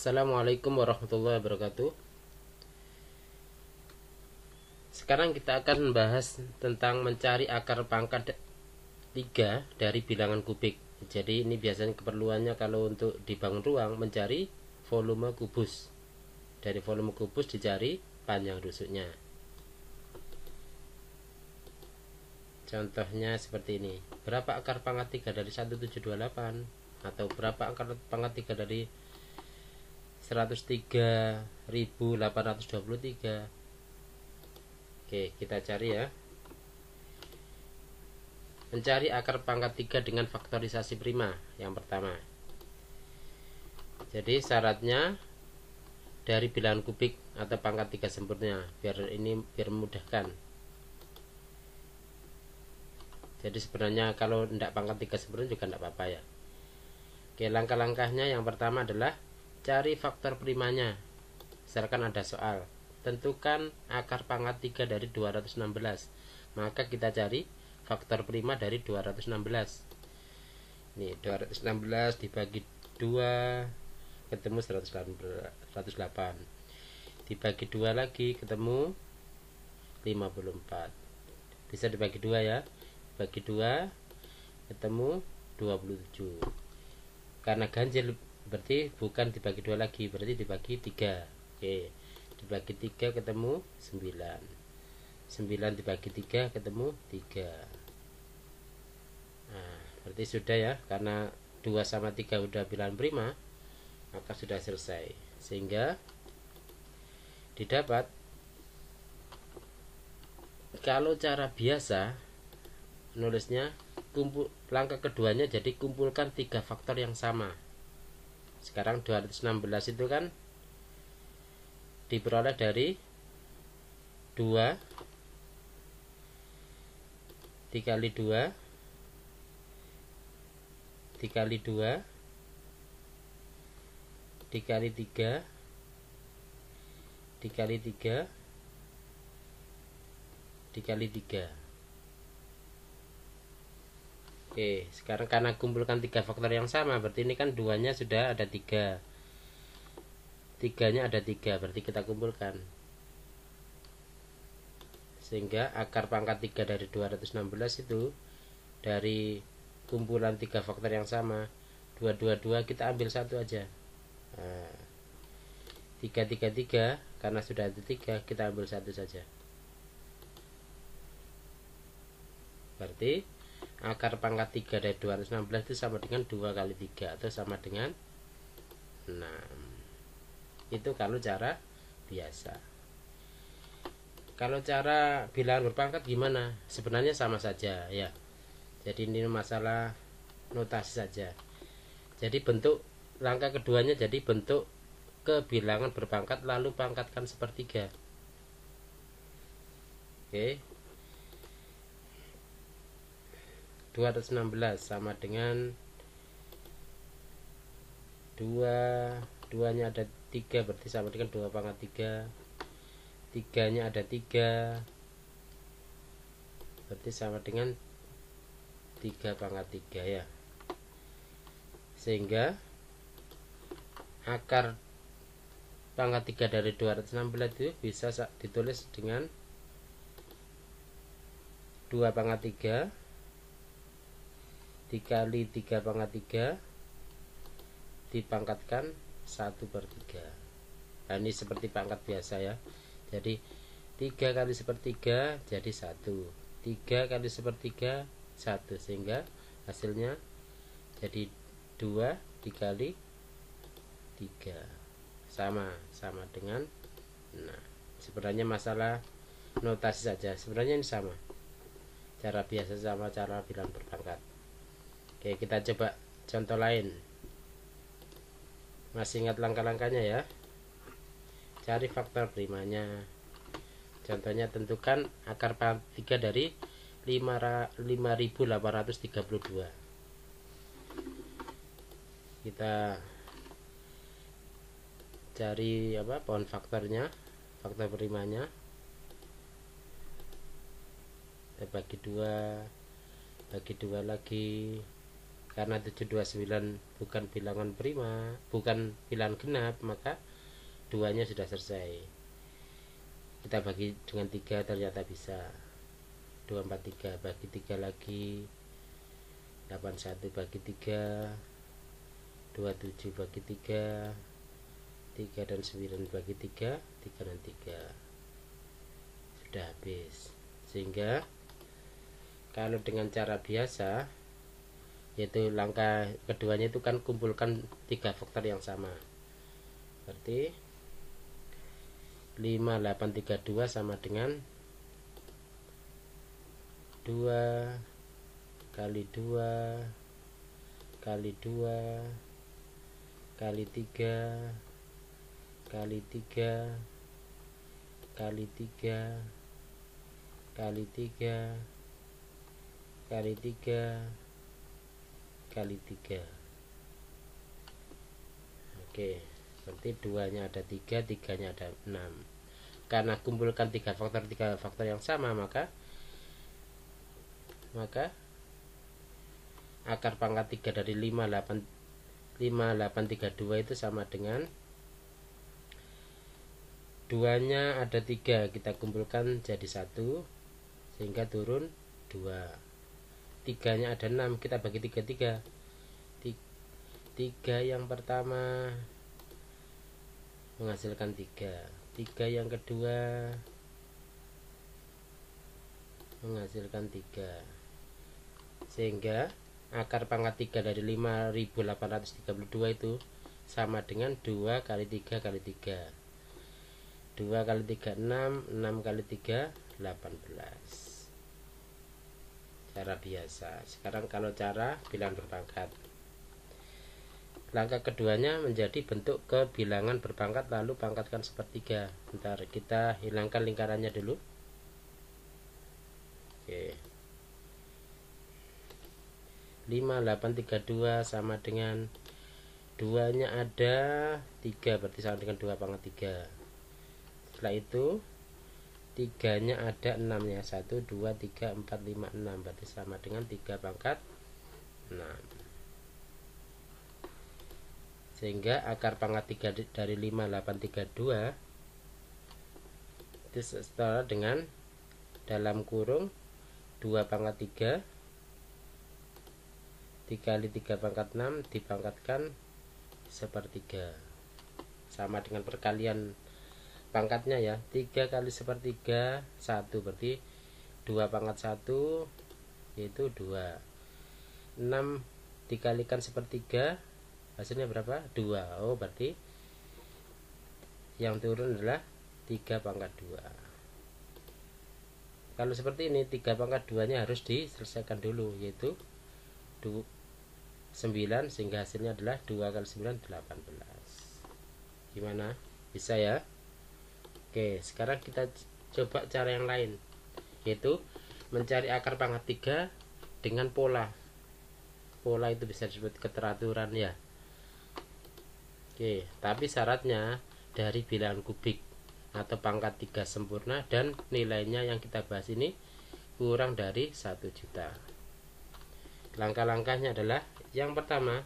Assalamualaikum warahmatullahi wabarakatuh. Sekarang kita akan membahas tentang mencari akar pangkat 3 dari bilangan kubik. Jadi ini biasanya keperluannya kalau untuk dibangun ruang, mencari volume kubus. Dari volume kubus dicari panjang rusuknya. Contohnya seperti ini. Berapa akar pangkat 3 dari 1728? Atau berapa akar pangkat 3 dari 103.823? Oke, kita cari ya. Mencari akar pangkat 3 dengan faktorisasi prima. Yang pertama, jadi syaratnya dari bilangan kubik atau pangkat 3 sempurna, biar memudahkan. Jadi sebenarnya kalau tidak pangkat 3 sempurna juga tidak apa-apa ya. Oke, langkah-langkahnya yang pertama adalah cari faktor primanya. Misalkan ada soal, tentukan akar pangkat 3 dari 216. Maka kita cari faktor prima dari 216. Nih, 216 dibagi 2 ketemu 108. Dibagi 2 lagi ketemu 54. Bisa dibagi 2 ya. Bagi 2 ketemu 27. Karena ganjil berarti bukan dibagi 2 lagi, berarti dibagi 3. Oke, dibagi 3 ketemu 9. 9 dibagi 3 ketemu 3. Nah, berarti sudah ya, karena 2 sama 3 udah bilangan prima, maka sudah selesai. Sehingga didapat, kalau cara biasa nulisnya langkah keduanya jadi kumpulkan 3 faktor yang sama. Sekarang 216 itu kan diperoleh dari 2 dikali 2 dikali 2 dikali 3 dikali 3 dikali 3. Oke, sekarang karena kumpulkan 3 faktor yang sama, berarti ini kan 2-nya sudah ada 3, 3-nya ada 3, berarti kita kumpulkan. Sehingga akar pangkat 3 dari 216 itu dari kumpulan 3 faktor yang sama, 222 kita ambil 1 aja. Nah, 333 karena sudah ada 3 kita ambil 1 saja. Berarti akar pangkat 3 dari 216 itu sama dengan 2 kali 3 atau sama dengan 6. Itu kalau cara biasa. Kalau cara bilangan berpangkat gimana? Sebenarnya sama saja ya. Jadi ini masalah notasi saja. Jadi bentuk langkah keduanya jadi bentuk kebilangan berpangkat lalu pangkatkan sepertiga. Oke. 216 sama dengan 2 nya ada 3, berarti sama dengan 2 pangkat 3. 3 nya ada 3, berarti sama dengan 3 pangkat 3 ya. Sehingga akar pangkat 3 dari 216 itu bisa ditulis dengan 2 pangkat 3 dikali 3 pangkat 3 dipangkatkan 1/3. Nah, ini seperti pangkat biasa ya. Jadi 3 kali sepertiga jadi 1, 3 kali sepertiga 1, sehingga hasilnya jadi 2 dikali 3 sama dengan 6. Sebenarnya masalah notasi saja, sebenarnya ini sama, cara biasa sama cara bilangan berpangkat. Oke, kita coba contoh lain. Masih ingat langkah-langkahnya ya. Cari faktor primanya. Contohnya tentukan akar pangkat 3 dari 5.832. Kita cari pohon faktornya, faktor primanya. Kita bagi 2 lagi Karena 729 bukan bilangan prima, bukan bilangan genap, maka duanya sudah selesai. Kita bagi dengan 3 ternyata bisa. 243 bagi 3 lagi, 81 bagi 3, 27 bagi 3, 3 dan 9 bagi 3, 3 dan 3. Sudah habis. Sehingga kalau dengan cara biasa, yaitu langkah keduanya itu kan kumpulkan 3 faktor yang sama. Berarti 5832 sama dengan 2 kali 2 kali 2 kali 3 kali 3 kali 3 kali 3 kali 3 kali 3. Oke, berarti 2-nya ada 3, 3-nya ada 6. Karena kumpulkan 3 faktor yang sama, maka akar pangkat 3 dari 5832 itu sama dengan 2-nya ada 3, kita kumpulkan jadi 1, sehingga turun 2. 3-nya ada 6, kita bagi 3 yang pertama menghasilkan 3 yang kedua menghasilkan 3, sehingga akar pangkat 3 dari 5832 itu sama dengan 2 kali 3 kali 3. 2 kali 3 6, 6 kali 3 18. Cara biasa. Sekarang kalau cara bilangan berpangkat, langkah keduanya menjadi bentuk kebilangan berpangkat, lalu pangkatkan sepertiga. Bentar, kita hilangkan lingkarannya dulu. Oke. 5832 sama dengan 2-nya ada 3, berarti sama dengan 2 pangkat 3. Setelah itu 3-nya ada 6-nya, 1, 2, 3, 4, 5, 6, berarti sama dengan 3 pangkat 6. Sehingga akar pangkat 3 dari 5832 itu setara dengan dalam kurung 2 pangkat 3 dikali 3 pangkat 6 dipangkatkan sepertiga, sama dengan perkalian pangkatnya ya. 3 kali sepertiga 1, berarti 2 pangkat 1 yaitu 2. 6 dikalikan sepertiga hasilnya berapa? 2. Oh, berarti yang turun adalah 3 pangkat 2. Kalau seperti ini 3 pangkat 2 nya harus diselesaikan dulu, yaitu 9, sehingga hasilnya adalah 2 kali 9 18. Gimana? Bisa ya? Oke, sekarang kita coba cara yang lain, yaitu mencari akar pangkat 3 dengan pola. Pola itu bisa disebut keteraturan ya. Oke, tapi syaratnya dari bilangan kubik atau pangkat 3 sempurna dan nilainya yang kita bahas ini kurang dari 1 juta. Langkah-langkahnya adalah, yang pertama,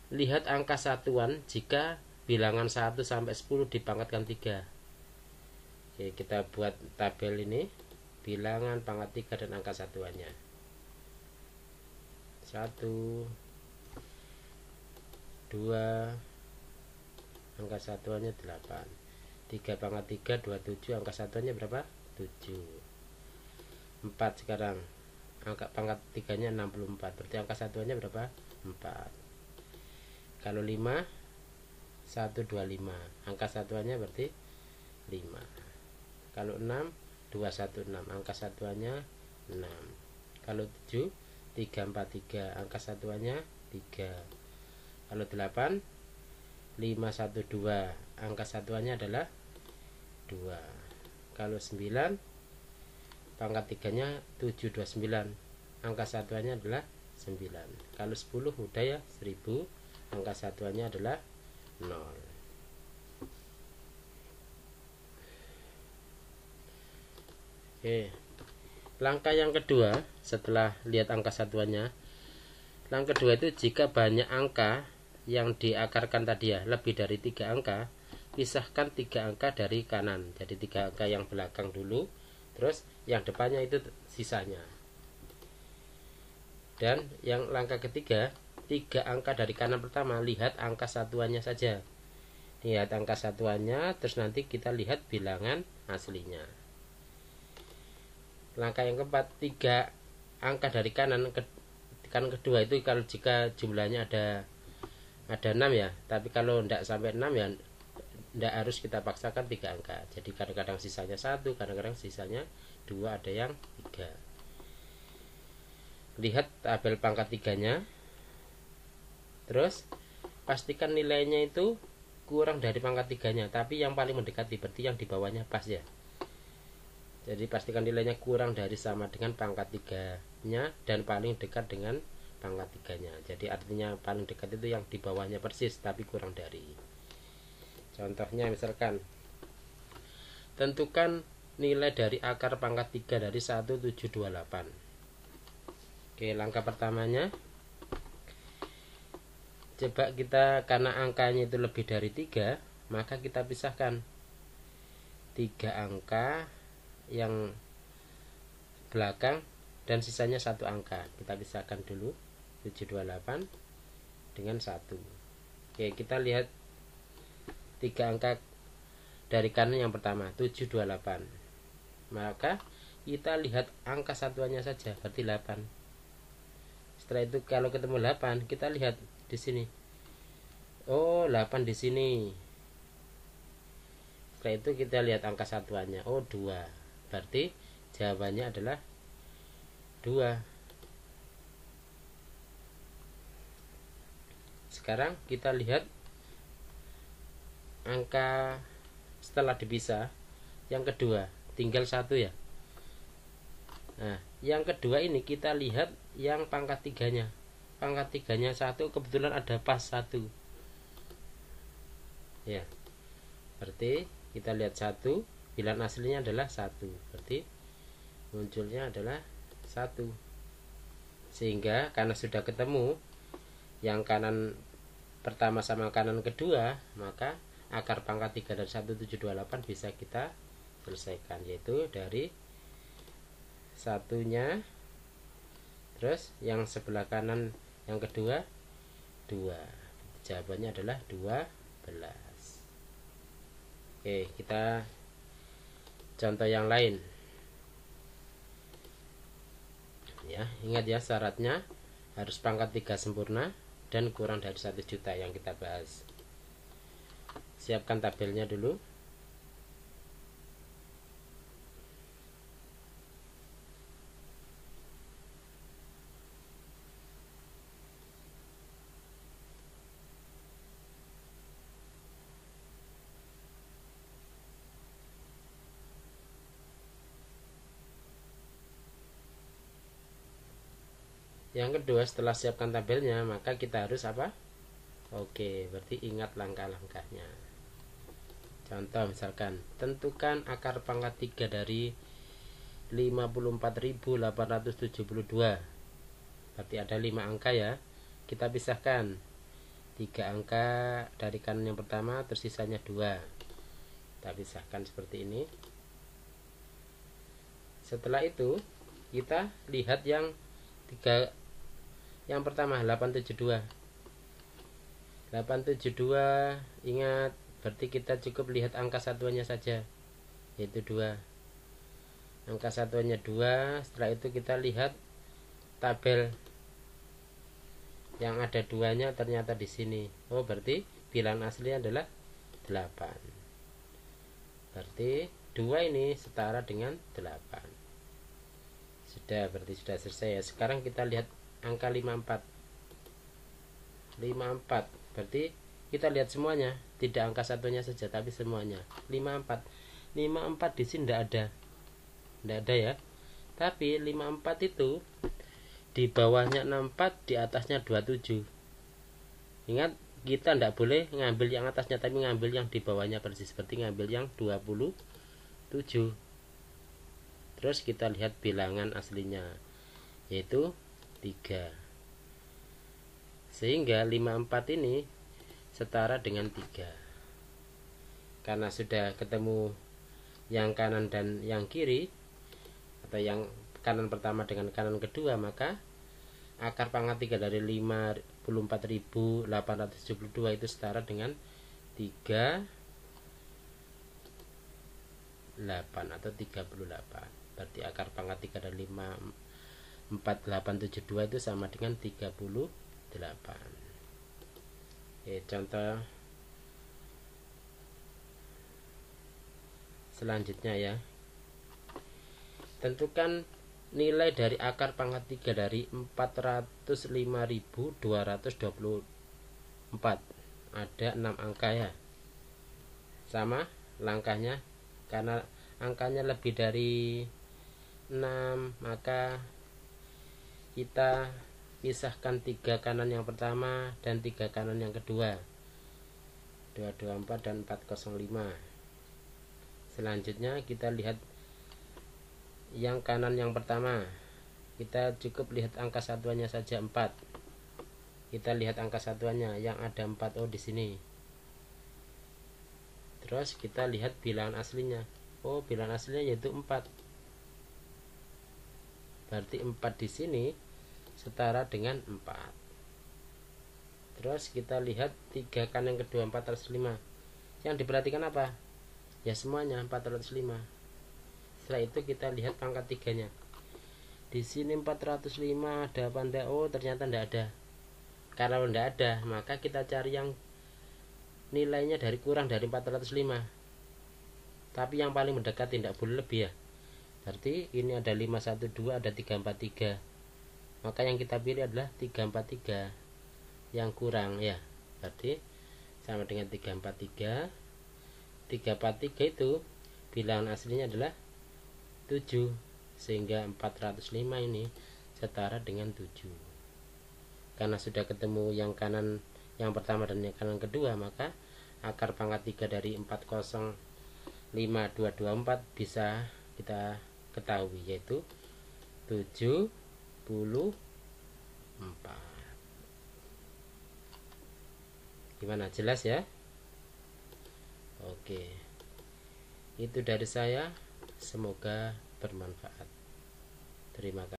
lihat angka satuan jika bilangan 1 sampai 10 dipangkatkan 3. Oke, kita buat tabel ini, bilangan pangkat 3 dan angka satuannya. 1, 2, angka satuannya 8. 3 pangkat 3 27, angka satuannya berapa? 7. 4 sekarang, angka pangkat 3 nya 64, berarti angka satuannya berapa? 4. Kalau 5 125, angka satuannya berarti 5. Kalau 6 216, angka satuannya 6. Kalau 7 343, angka satuannya 3. Kalau 8 512, angka satuannya adalah 2. Kalau 9 pangkat 3 nya 729, angka satuannya adalah 9. Kalau 10 udah ya 1000, angka satuannya adalah 0. Oke, langkah yang kedua setelah lihat angka satuannya, Langkah kedua itu jika banyak angka yang diakarkan tadi ya, lebih dari 3 angka, pisahkan 3 angka dari kanan. Jadi 3 angka yang belakang dulu, terus yang depannya itu sisanya. Dan yang langkah ketiga, 3 angka dari kanan pertama, lihat angka satuannya saja. Lihat angka satuannya, terus nanti kita lihat bilangan aslinya. Langkah yang keempat, 3 angka dari kanan kedua itu kalau jika jumlahnya ada 6 ya, tapi kalau tidak sampai 6 ya tidak harus kita paksakan 3 angka. Jadi kadang-kadang sisanya 1, kadang-kadang sisanya 2, ada yang 3. Lihat tabel pangkat 3-nya, terus pastikan nilainya itu kurang dari pangkat 3-nya, tapi yang paling mendekati, berarti yang di bawahnya pas ya. Jadi pastikan nilainya kurang dari sama dengan pangkat 3-nya dan paling dekat dengan pangkat 3-nya. Jadi artinya paling dekat itu yang di bawahnya persis tapi kurang dari. Contohnya misalkan, tentukan nilai dari akar pangkat 3 dari 1728. Oke, langkah pertamanya, coba kita, karena angkanya itu lebih dari 3, maka kita pisahkan 3 angka yang belakang dan sisanya 1 angka. Kita pisahkan dulu 728 dengan 1. Oke, kita lihat 3 angka dari kanan yang pertama 728. Maka kita lihat angka satuannya saja, berarti 8. Setelah itu kalau ketemu 8, kita lihat di sini. Oh, 8 di sini. Setelah itu kita lihat angka satuannya. Oh, 2. Berarti jawabannya adalah 2. Sekarang kita lihat angka setelah dipisah yang kedua, tinggal 1 ya. Nah, yang kedua ini kita lihat yang pangkat 3-nya. Pangkat 3-nya 1, kebetulan ada pas 1. Ya. Berarti kita lihat 1, bilangan aslinya adalah 1. Berarti munculnya adalah 1. Sehingga karena sudah ketemu yang kanan pertama sama kanan kedua, maka akar pangkat 3 dari 1728 bisa kita selesaikan, yaitu dari 1-nya, terus yang sebelah kanan yang kedua 2. Jawabannya adalah 12. Oke, kita contoh yang lain ya. Ingat ya, syaratnya harus pangkat 3 sempurna dan kurang dari 1 juta yang kita bahas. Siapkan tabelnya dulu. Yang kedua, setelah siapkan tabelnya, maka kita harus apa? Oke, berarti ingat langkah-langkahnya. Contoh misalkan, tentukan akar pangkat 3 dari 54.872. Berarti ada 5 angka ya. Kita pisahkan 3 angka dari kanan yang pertama, terus sisanya 2. Kita pisahkan seperti ini. Setelah itu kita lihat yang 3, yang pertama 872. 872, ingat, berarti kita cukup lihat angka satuannya saja, yaitu 2. Angka satuannya 2. Setelah itu kita lihat tabel yang ada 2-nya ternyata di sini. Oh, berarti bilangan asli adalah 8. Berarti 2 ini setara dengan 8. Sudah, berarti sudah selesai ya. Sekarang kita lihat angka 54. 54 berarti kita lihat semuanya, tidak angka satunya saja tapi semuanya. 54 di sini tidak ada ya. Tapi 54 itu di bawahnya 64, di atasnya 27. Ingat, kita tidak boleh ngambil yang atasnya, tapi ngambil yang di bawahnya persis, seperti ngambil yang 27. Terus kita lihat bilangan aslinya, yaitu 3. Sehingga 54 ini setara dengan 3. Karena sudah ketemu yang kanan dan yang kiri, atau yang kanan pertama dengan kanan kedua, maka akar pangkat 3 dari 54.872 itu setara dengan 38 atau 38. Berarti akar pangkat 3 dari 54872 itu sama dengan 38. Contoh selanjutnya ya. Tentukan nilai dari akar pangkat 3 dari 405.224. Ada 6 angka ya. Sama langkahnya, karena angkanya lebih dari 6, maka kita pisahkan 3 kanan yang pertama dan 3 kanan yang kedua, 224 dan 405. Selanjutnya kita lihat yang kanan yang pertama. Kita cukup lihat angka satuannya saja 4. Kita lihat angka satuannya yang ada 4, di sini. Terus kita lihat bilangan aslinya. Bilangan aslinya yaitu 4. Berarti 4 di sini setara dengan 4. Terus kita lihat 3 kanan yang kedua, 405. Yang diperhatikan apa? Ya semuanya 405. Setelah itu kita lihat pangkat 3-nya. Di sini 405 ada apa enggak? Ternyata enggak ada. Kalau enggak ada, maka kita cari yang nilainya dari kurang dari 405. Tapi yang paling mendekati, tidak boleh lebih ya. Berarti ini ada 512, ada 343. Maka yang kita pilih adalah 343. Yang kurang ya. Berarti sama dengan 343. 343 itu bilangan aslinya adalah 7, sehingga 405 ini setara dengan 7. Karena sudah ketemu yang kanan yang pertama dan yang kanan kedua, maka akar pangkat 3 dari 405.224 bisa kita ketahui, yaitu 74. Gimana, jelas ya? Oke, itu dari saya. Semoga bermanfaat. Terima kasih.